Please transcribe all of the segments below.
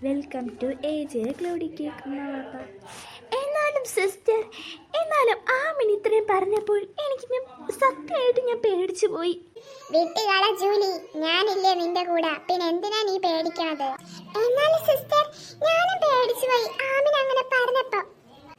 Welcome to AJ cloudy cake. എന്നാലും sister, എന്നാലും ആമിന് ഇത്രയും പറഞ്ഞപ്പോൾ എനിക്ക് സത്യമായിട്ട് ഞാൻ പേടിച്ചു പോയി. വിട്ടുകള ജൂലി, ഞാനില്ലേ നിന്റെ കൂടെ, പിന്നെ എന്തിനാ നീ പേടിക്കണത്? എന്നാലും സിസ്റ്റർ, ഞാനും പേടിച്ചു പോയി ആമിന് അങ്ങനെ പറഞ്ഞപ്പോ.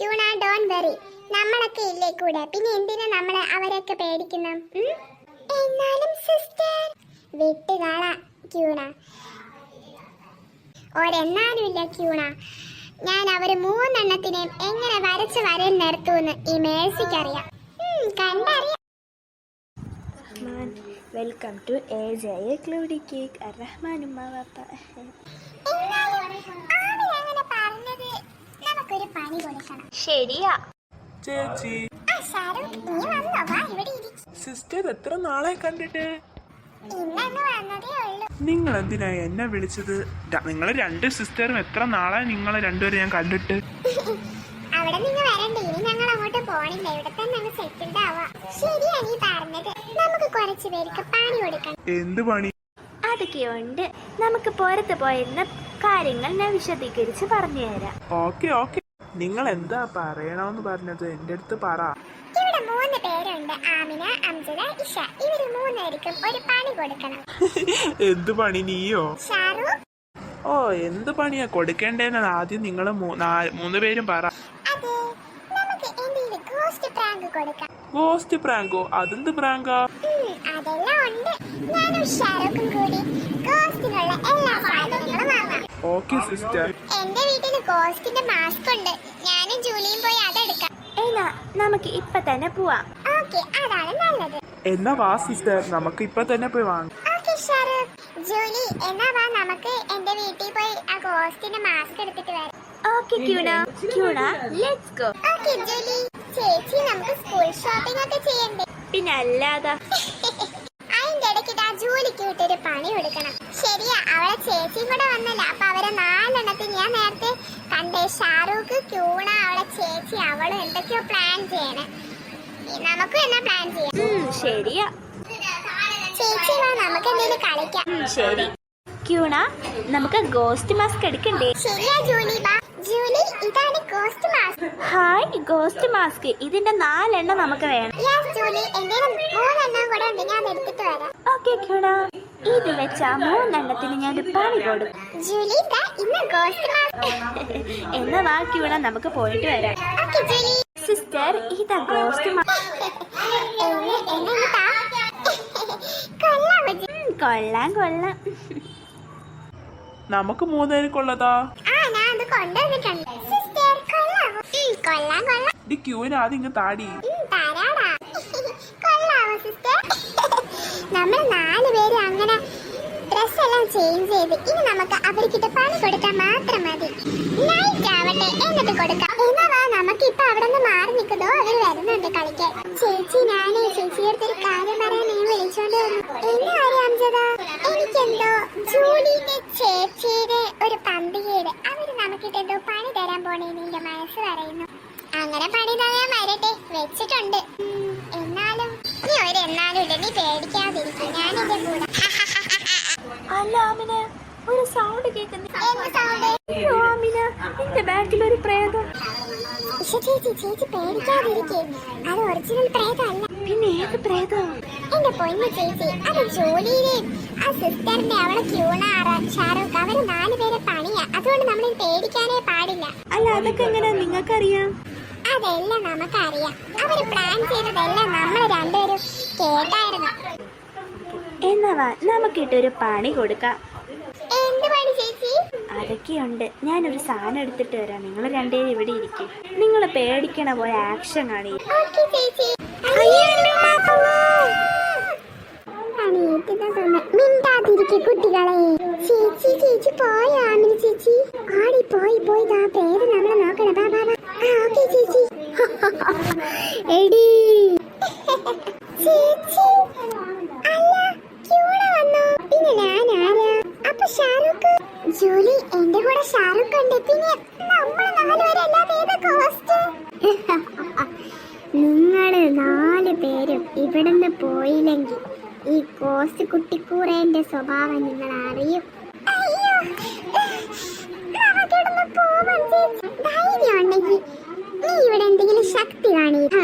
ക്യൂണ, ഡോണ്ട് വെറി, നമ്മളൊക്കെ ഇല്ലേ കൂടെ, പിന്നെ എന്തിനാ നമ്മൾ അവരൊക്കെ പേടിക്കണം? എന്നാലും സിസ്റ്റർ, വിട്ടുകള ക്യൂണ. ഒരെന്നാലും ഇല്ല ക്യൂണ, ഞാൻ അവര് 3 എണ്ണത്തിനെയും എങ്ങനെ വരച്ച് വരയിൽ നിർത്തൂന്ന് ഈ മേഴ്സിക്കറിയാം. കണ്ടറിയാം. Welcome to AJ cloudy cake. റഹ്മാനും നമുക്കൊരു പണി കൊടുക്കണം. ശരിയാ ചേച്ചി. സിസ്റ്റർ, എത്ര നാളെ കണ്ടിട്ട്? നിങ്ങൾ എന്തിനാ എന്നെ വിളിച്ചത്? നിങ്ങൾ 2 സിസ്റ്ററും എത്ര നാളായി നിങ്ങൾ രണ്ടുപേരും ഞാൻ കണ്ടിട്ട്? അവിടെ നിങ്ങൾ വരണ്ടേ? ഇനി ഞങ്ങൾ അങ്ങോട്ട് പോണില്ല, ഇവിടെ തന്നെ അങ്ങ് സെറ്റിൽഡ് ആവാ. ശരിയാ നീ പറഞ്ഞത്, നമുക്ക് കുറച്ച് പേർക്ക് പണി കൊടുക്കണം. എന്ത് പണി? അതൊക്കെ ഉണ്ട്. നമുക്ക് പുറത്ത് പോയിരുന്ന കാര്യങ്ങൾ ഞാൻ വിശദീകരിച്ച് പറഞ്ഞു തരാം. ഓക്കെ ഓക്കെ, നിങ്ങൾ എന്താ പറയണമെന്ന് പറഞ്ഞത് എന്റെ അടുത്ത് പറ. ഇവിടെ 3 പേരുണ്ട്, ആമിന, അംജദ, ഇഷ. ഇവര് 3 പേർക്കും ഒരു പണി കൊടുക്കണം. എന്ത് പണി? നീയോ? ഷാറൂഖ്. ഓ, എന്ത് പണിയാ കൊടുക്കേണ്ടതെന്ന് ആദ്യം നിങ്ങൾ 3 പേരും പറ. അതെ, നമുക്ക് എന്തെങ്കിലും ഗോസ്റ്റ് പ്രാങ്ക് കൊടുക്കാം. ഗോസ്റ്റ് പ്രാങ്കോ? അതെന്ത് പ്രാങ്കാ? അതെല്ലാം ഉണ്ട്. ഞാനും ഷാറൂഖും കൂടി ഗോസ്റ്റിനുള്ള എല്ലാ സാധനങ്ങളും വാങ്ങാം. Okay sister. എന്റെ വീട്ടിൽ ഗോസ്റ്റിന്റെ മാസ്ക് ഉണ്ട്, ഞാനും ജൂലിയും പോയി അതെടുക്കാം. എന്നാ നമുക്ക് ഇപ്പൊ തന്നെ പോവാം. ഓക്കെ, അതാണ് നല്ലത്. എന്നാ വാ സിസ്റ്റർ, നമുക്ക് ഇപ്പൊ തന്നെ പോയി വാങ്ങാം. ഓക്കെ ഷാറൂഖ്, ജൂലി, എന്നാ വാ നമുക്ക് എന്റെ വീട്ടിൽ പോയി ആ ഗോസ്റ്റിന്റെ മാസ്ക് എടുത്തിട്ട് വരാം. ഓക്കെ ക്യൂണ, ലെറ്റ്സ് ഗോ. Okay Julie. ചേച്ചി, നമുക്ക് സ്കൂൾ ഷോപ്പിംഗ് ഒക്കെ ചെയ്യണ്ടേ? പിന്നെ അല്ലാതെ. അതിന്റെ ഇടയ്ക്ക് ജൂലിക്ക് വിട്ടൊരു പണി കൊടുക്കണം. ശരിയാ, അവളെ ചേച്ചിയും കൂടെ വന്നല്ലോ, അപ്പൊ അവരെ 4 എണ്ണത്തിന് ഞാൻ നേരത്തെ കണ്ടേ. ഷാറൂഖ്, ക്യൂണ, അവളെ ചേച്ചി, അവളും എന്തൊക്കെയോ പ്ലാൻ ചെയ്യണേ. നമുക്കും എന്നാ പ്ലാൻ ചെയ്യാം. ശരിയാ ചേച്ചി വാ, നമുക്ക് എന്തെങ്കിലും കളിക്കാം. ശരി ക്യൂണ, നമുക്ക് ഗോസ്റ്റ് മാസ്ക് എടുക്കണ്ടേ? ശരിയാ ജൂലി, വാ. ജൂലി, ഇതാണ് ghost mask. Hi, ghost mask. ഇതിന്റെ 4 എണ്ണം നമുക്ക് വേണം. യെസ് ജൂലി, എന്തെങ്കിലും 3 എണ്ണം കൂടെ ഉണ്ട്, ഞാൻ എടുത്തിട്ട് വരാം. ഓക്കെ ക്യൂണ, ഇത് വെച്ചാ 3 എണ്ണത്തിന് ഞാൻ പണി കൊടുക്കും. ജൂലി, ഇന്ന് ഗോസ്റ്റ് മാസ്ക്. എന്നാ വാ ക്യൂണ, നമുക്ക് പോയിട്ട് വരാം. Okay Julie. സിസ്റ്റർ, ഇതാ ഗോസ്റ്റ് മാസ്ക്. കൊള്ളാം. നമുക്ക് 3 പേർക്കുള്ളതാ. ഞാൻ അത് കൊണ്ടുവന്നിട്ടുണ്ട്. സിസ്റ്റർ, കൊള്ളാം. ഈ ക്യൂവിന് ആദ്യം ഇങ്ങ് താടി. തരാടാ. കൊള്ളാവോ സിസ്റ്റർ? നമ്മൾ 4 പേര് അങ്ങനെ ഡ്രസ് എല്ലാം ചേഞ്ച് ചെയ്ത് ഇനി നമുക്ക് അവർക്കിട്ട് പണി കൊടുക്കാൻ മാത്രം മതി. നൈറ്റ് ആവട്ടെ, എന്നിട്ട് കൊടുക്കാം. എന്നാ വാ, നമുക്ക് ഇപ്പൊ അവിടെ നിന്ന് മാറി നിൽക്കുന്നോ, അവർ വരുന്നുണ്ട് കളിക്കാൻ. ചേച്ചി, ഞാനേ ചേച്ചിയുടെ അടുത്തൊരു കാര്യം പറയാൻ ഞാൻ വിളിച്ചോണ്ട് വന്നു. എന്താ കാര്യം അംജദ? എനിക്കെന്തോ ജൂലിയുടെ ചേച്ചിയുടെ ഒരു പന്തികേട്, അവര് നമുക്കിട്ട് എന്തോ പണി തരാൻ പോണേന്ന് എന്റെ മനസ്സ് പറയുന്നു. അങ്ങനെ പണി തരാൻ വരട്ടെ, വെച്ചിട്ടുണ്ട്. എന്നാലും നീ എന്നാലും ഇല്ല, നീ പേടിക്കാതിരിക്കും, ഞാൻ എന്റെ കൂടെ. അല്ല ആമിന, ഒരു സൗണ്ട് കേൾക്കുന്നു. ആമിന, എന്റെ ബാക്കിൽ ഒരു പ്രേതം. ചേച്ചി പേടിക്കാതിരിക്കേ, അത് ഒറിജിനൽ പ്രേതമല്ല. പിന്നെ ഏത് പ്രേതം? എന്റെ പൊന്നു ചേച്ചി, അത് ജോലിയിലെയും ആ സിസ്റ്ററിന്റെ, അവളെ ക്യൂണ, ഷാറൂഖ്, അവര് 4 പേരെ പണിയാ. അതുകൊണ്ട് നമ്മൾ പേടിക്കാനേ പാടില്ല. അല്ല, അതൊക്കെ എങ്ങനെയാ നിങ്ങൾക്കറിയാം? അതെല്ലാം നമുക്കറിയാം. അവര് പ്ലാൻ ചെയ്തതെല്ലാം നമ്മൾ 2 പേരും കേട്ടായിരുന്നു. എന്നാ വാ, നമുക്കിട്ടൊരു പണി കൊടുക്കാം. എന്ത് പണി ചേച്ചി? അതൊക്കെയുണ്ട്. ഞാനൊരു സാധനം എടുത്തിട്ട് വരാം, നിങ്ങൾ 2 പേരും ഇവിടെ ഇരിക്കും. നിങ്ങൾ പേടിക്കണ പോലെ ആക്ഷൻ കാണി. മിണ്ടാതിരിക്കെ കുട്ടികളെ. ചേച്ചി പോയോ? ആമിന ചേച്ചി ആടി പോയി. പേര് നമ്മളെ നോക്കണം. ഓക്കെ ചേച്ചി. എടി ചേച്ചി, അല്ല ക്യൂണ വന്നോ? പിന്നെ ഞാൻ ആരാ? അപ്പൊ ഷാറൂഖ്. ജൂലി, എന്റെ കൂടെ ഷാറൂഖ് ഉണ്ട്. പിന്നെ നമ്മൾ 4 പേരല്ലാതെ ഏതാ ഗോസ്റ്റ്? നിങ്ങൾ 4 പേരും ഇവിടുന്ന് പോയില്ലെങ്കിൽ ഈ ഗോസ്റ്റ് കുട്ടിക്കൂറേന്റെ സ്വഭാവം നിങ്ങൾ അറിയും. അയ്യോ,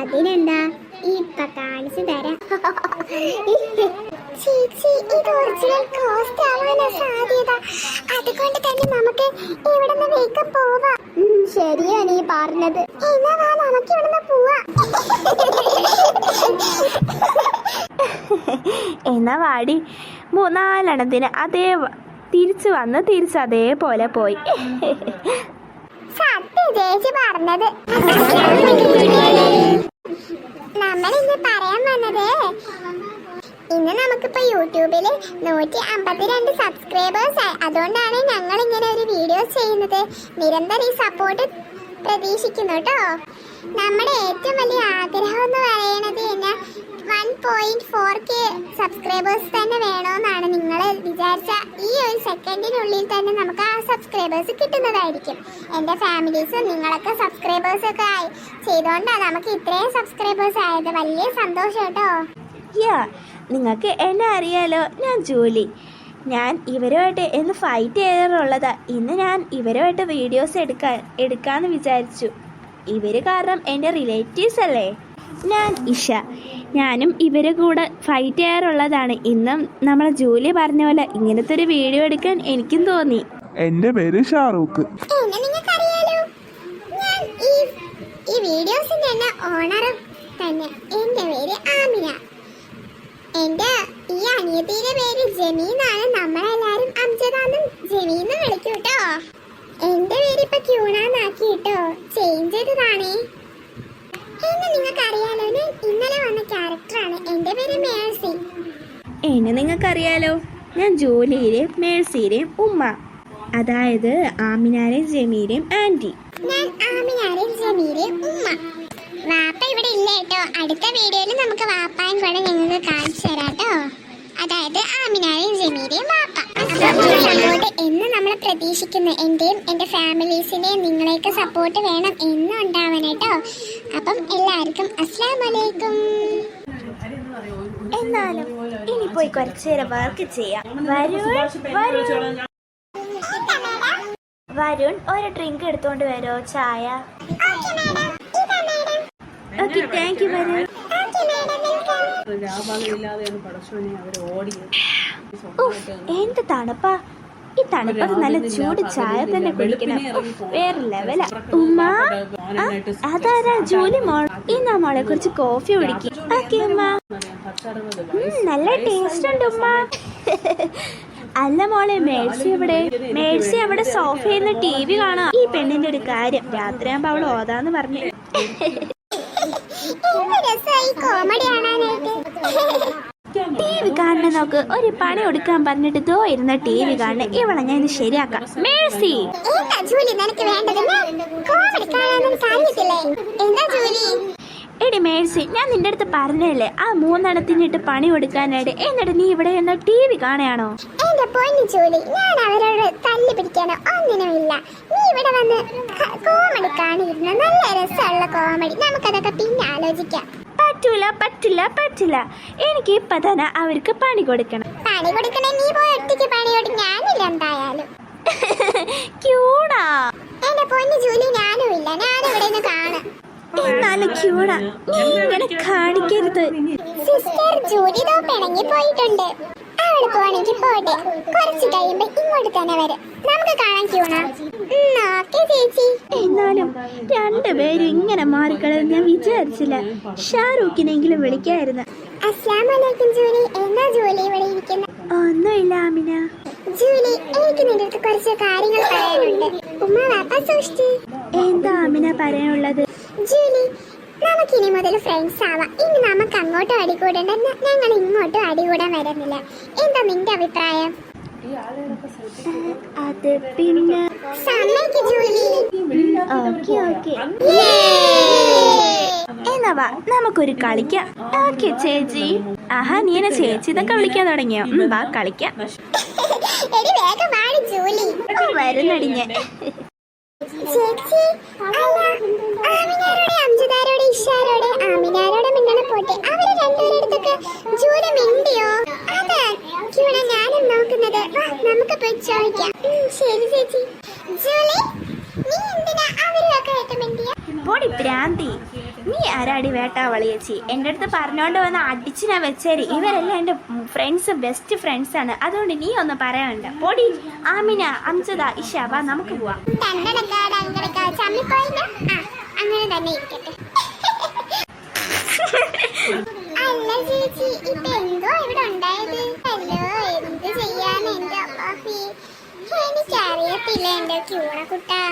അതിനെന്താ ഇപ്പൊ കാണിച്ചു തരാം. ചേച്ചി ഇത് ഒറിജിനൽ കോസ്റ്റ് ആവാനാ സാധ്യത. അതുകൊണ്ട് തന്നെ നമുക്ക് ഇവിടുന്ന് വേഗം പോവാം. ശരിയാ നീ പറഞ്ഞത്. എന്നാ വാ നമുക്ക് ഇവിടുന്ന് പോവാ. എന്നാ വാടി. 3-4 അതേ തിരിച്ചു വന്ന് തിരിച്ച് അതേപോലെ പോയി. സത്യം ചേച്ചി പറഞ്ഞത്. നമ്മൾ ഇന്ന് പറയാൻ വന്നത്, ഇന്ന് നമുക്കിപ്പോ യൂട്യൂബില് 152 സബ്സ്ക്രൈബേഴ്സ് ആയി. അതുകൊണ്ടാണ് ഞങ്ങൾ ഇങ്ങനെ ഒരു വീഡിയോ ചെയ്യുന്നത്. നിരന്തരം ഈ സപ്പോർട്ട് പ്രതീക്ഷിക്കുന്നു കേട്ടോ. നമ്മുടെ ഏറ്റവും വലിയ ആഗ്രഹം എന്ന് പറയുന്നത് തന്നെ 1.4K സബ്സ്ക്രൈബേഴ്സ് തന്നെ വേണമെന്നാണ്. നിങ്ങൾ വിചാരിച്ച ഈ ഒരു സെക്കൻഡിനുള്ളിൽ തന്നെ നമുക്ക് ആ സബ്സ്ക്രൈബേഴ്സ് കിട്ടുന്നതായിരിക്കും. എൻ്റെ ഫാമിലീസും നിങ്ങളൊക്കെ സബ്സ്ക്രൈബേഴ്സ് ഒക്കെ ആയി ചെയ്തുകൊണ്ടാണ് നമുക്ക് ഇത്രയും സബ്സ്ക്രൈബേഴ്സ് ആയത്. വലിയ സന്തോഷം കേട്ടോ. നിങ്ങൾക്ക് എന്നെ അറിയാലോ, ഞാൻ ജൂലി. ഞാൻ ഇവരുമായിട്ട് എന്ന് ഫൈറ്റ് ചെയ്യാറുള്ളതാ. ഇന്ന് ഞാൻ ഇവരുമായിട്ട് വീഡിയോസ് എടുക്കാമെന്ന് വിചാരിച്ചു. ഇവർ കാരണം എൻ്റെ റിലേറ്റീവ്സ് അല്ലേ. ഞാൻ ഇഷ. ഞാനും ഇവരെ കൂടെ ഫൈറ്റ് ചെയ്യാറുള്ളതാണ്. ഇന്നും നമ്മളെ ജൂലി പറഞ്ഞ പോലെ ഇങ്ങനത്തെ ഒരു വീഡിയോ എടുക്കാൻ എനിക്കും തോന്നി. എൻ്റെ പേര് ഷാറൂഖ്. എന്നെ നിങ്ങൾക്കറിയാലോ, ഞാൻ ഈ വീഡിയോസിന്റെ തന്നെ ഓണർ തന്നെ. എൻ്റെ പേര് ആമിന. എൻ്റെ ഈ അനിയത്തിയുടെ പേര് ജമീന്നാണ്. നമ്മളെല്ലാരും അംജദാന്നും ജമീന്നും വിളിക്കും കേട്ടോ. എൻ്റെ പേര് ഇപ്പൊ ക്യൂണാന്നാക്കി കേട്ടോ, ചേഞ്ച് ചെയ്തതാണേ. എന്നെ നിങ്ങൾക്കറിയാലോ, ഞാൻ ഇന്നലെ വന്ന ക്യാരക്ടറാണ്. എൻ്റെ പേര് മേഴ്സി. എന്നെ നിങ്ങൾക്കറിയാലോ, ഞാൻ ജൂലിയിലെയും മേഴ്സിയിലെയും ഉമ്മ, അതായത് ആമിനാരെയും ജമീലെയും ആൻറ്റി. ഞാൻ ആമിനാരെയും ജമീലെയും ഉമ്മ. വാപ്പ ഇവിടെ ഇല്ല കേട്ടോ. അടുത്ത വീഡിയോയിൽ നമുക്ക് വാപ്പായും കൂടെ ഞങ്ങൾക്ക് കാണിച്ചു തരാം കേട്ടോ. അതായത് ആമിനാരെയും ജമീലെയും വാപ്പ. സപ്പോർട്ട് എന്ന് നമ്മൾ പ്രതീക്ഷിക്കുന്നു. എന്റെയും എന്റെ ഫാമിലീസിന്റെയും നിങ്ങളെയൊക്കെ സപ്പോർട്ട് വേണം എന്നും ഉണ്ടാവാൻ കേട്ടോ. അപ്പം എല്ലാവർക്കും അസ്സലാമലൈക്കും. എന്നാലും ഇനി പോയി കുറച്ചു നേരം വർക്ക് ചെയ്യാം. വരുൺ ഒരു ഡ്രിങ്ക് എടുത്തോണ്ട് വരോ? ചായ. Okay, thank you Varun. എന്ത് തണുപ്പാ ഈ തണുപ്പത്ത്. നല്ല ചൂട് ചായ തന്നെ കുടിക്കണം. വേറെ ലെവലാ. ഉമ്മ, അതാരാ? ജൂലി മോൾ. ഇന്നാ മോളെ കുറിച്ച് കോഫി കുടിക്കും. ഓക്കെ ഉമ്മ. നല്ല ടേസ്റ്റ് ഉണ്ട് ഉമ്മ. അല്ല മോളെ, മേഴ്സി എവിടെ? മേഴ്സി അവിടെ സോഫയിൽ നിന്ന് TV കാണാം. ഈ പെണ്ണിന്റെ ഒരു കാര്യം, രാത്രിയാകുമ്പോ അവൾ ഓതാന്ന് പറഞ്ഞു. TV കാണണ നോക്ക്. ഒരു പണി കൊടുക്കാൻ പറഞ്ഞിട്ട് ദോ ഇരുന്ന TV കാണണ ഇവളെ ഞാൻ ഇത് ശരിയാക്കാം. മേഴ്സി, എടി മേഴ്സി, ഞാൻ നിന്റെ അടുത്ത് പറഞ്ഞല്ലേ ആ 3 പണി കൊടുക്കാനായിട്ട്. എന്നിട്ട് നീ ഇവിടെ നിന്ന് TV കാണുകയാണോ? എന്റെ പൊന്നു ജോലി, ഞാൻ അവരോട് തല്ലി പിടിക്കാനോ ഒന്നിനുമില്ല. നീ ഇവിടെ വന്ന് കോമഡി കാണിയിരുന്നു. നല്ല രസമുള്ള കോമഡി. നമുക്കതൊക്കെ പിന്നെ ആലോചിക്കാം. പറ്റില്ല. എനിക്ക് ഇപ്പൊ തന്നെ അവർക്ക് പണി കൊടുക്കണം. പണി കൊടുക്കണേ നീ പോയി ഒറ്റയ്ക്ക് പണിയോട്. ഞാനില്ല എന്തായാലും. ക്യൂടാ. എന്റെ പൊന്നു ജോലി, ഞാനും ഇല്ല. ഞാനിവിടെ നിന്ന് കാണാം. എന്നാലും ക്യൂടാ, നീ ഇങ്ങനെ കാണിക്കരുത്. സിസ്റ്റർ ജോലി ദോ പിണങ്ങി പോയിട്ടുണ്ട്. അവള് പോണെങ്കിൽ പോട്ടെ. കുറച്ച് കഴിയുമ്പോ ഇങ്ങോട്ട് തന്നെ വരും. നമുക്ക് കാണാൻ ക്യൂണ. ഓക്കെ ചേച്ചി. എന്നാലും 2 പേരും ഇങ്ങനെ മാറിക്കളന്ന് ഞാൻ വിചാരിച്ചില്ല. ഷാറൂഖിനെങ്കിലും വിളിക്കായിരുന്നു. അസ്സലാമലൈക്കും ജൂലി. എന്നാ ജൂലി ഇവിടെ ഇരിക്കുന്നത്? ഒന്നുമില്ല ആമിന. ജൂലി, എനിക്ക് നിന്റെ അടുത്ത് കുറച്ച് കാര്യങ്ങൾ പറയാനുണ്ട്. ഉമ്മ വാപ്പ സൂക്ഷിച്ച്. എന്താ ആമിന പറയാനുള്ളത്? ജൂലി, നമുക്കിനി മുതൽ ഫ്രണ്ട്സ് ആവാം. ഇനി നമുക്ക് അങ്ങോട്ടും അടികൂടണ്ട, ഞങ്ങൾ ഇങ്ങോട്ടും അടികൂടാൻ വരുന്നില്ല. എന്താ നിന്റെ അഭിപ്രായം? അത് പിന്നെ സമ്മതിക്ക് ജൂലി. ഓക്കെ. എന്നാ വാ നമുക്കൊരു കളിക്കാം. ഓക്കെ ചേച്ചി. ആഹാ, നീ എന്നെ ചേച്ചി എന്നൊക്കെ വിളിക്കാൻ തുടങ്ങിയോ? വാ കളിക്കാം. എടി വേഗം വാടി ജൂലി. വരുന്നടിഞ്ഞ ചേച്ചി, ആമിനാരോടെ അംജദാരോടെ ഇഷാരോടെ ആമിനാരോടെ മിന്നണ പോട്ടെ. അവര് രണ്ടുപേരുടെ അടുത്തൊക്കെ ജൂലി മിണ്ടിയോ? അതെ ഇവിടെ ഞാനും നോക്കുന്നത്. നമുക്ക് പോയി ചോദിക്കാം. ശരി ചേച്ചി. ജൂലി, നീ എന്തിനാ അവരൊക്കെ ആയിട്ട് മിണ്ടിയ? പൊടി പ്രാന്തി. നീ ആരാടി വേട്ടാവളി ചേച്ചി? എൻ്റെ അടുത്ത് പറഞ്ഞോണ്ട് വന്ന് അടിച്ച് ഞാൻ വെച്ചേരി. ഇവരെല്ലാം എൻ്റെ ഫ്രണ്ട്സ്, ബെസ്റ്റ് ഫ്രണ്ട്സ് ആണ്. അതുകൊണ്ട് നീ ഒന്നും പറയാനുണ്ട്. പൊടി ആമിന, അംസദ, ഇഷ, വാ നമുക്ക് പോവാം. അങ്ങനെ തന്നെ ഇരിക്കട്ടെ. അല്ല ചേച്ചി, ഇപ്പൊ എന്തോ ഇവിടെ ഉണ്ടായത്? ഹലോ, എന്ത് ചെയ്യാൻ എന്റെ അപ്പാപ്പി? എനിക്കറിയത്തില്ല എന്റെ ക്യൂണക്കുട്ടാ.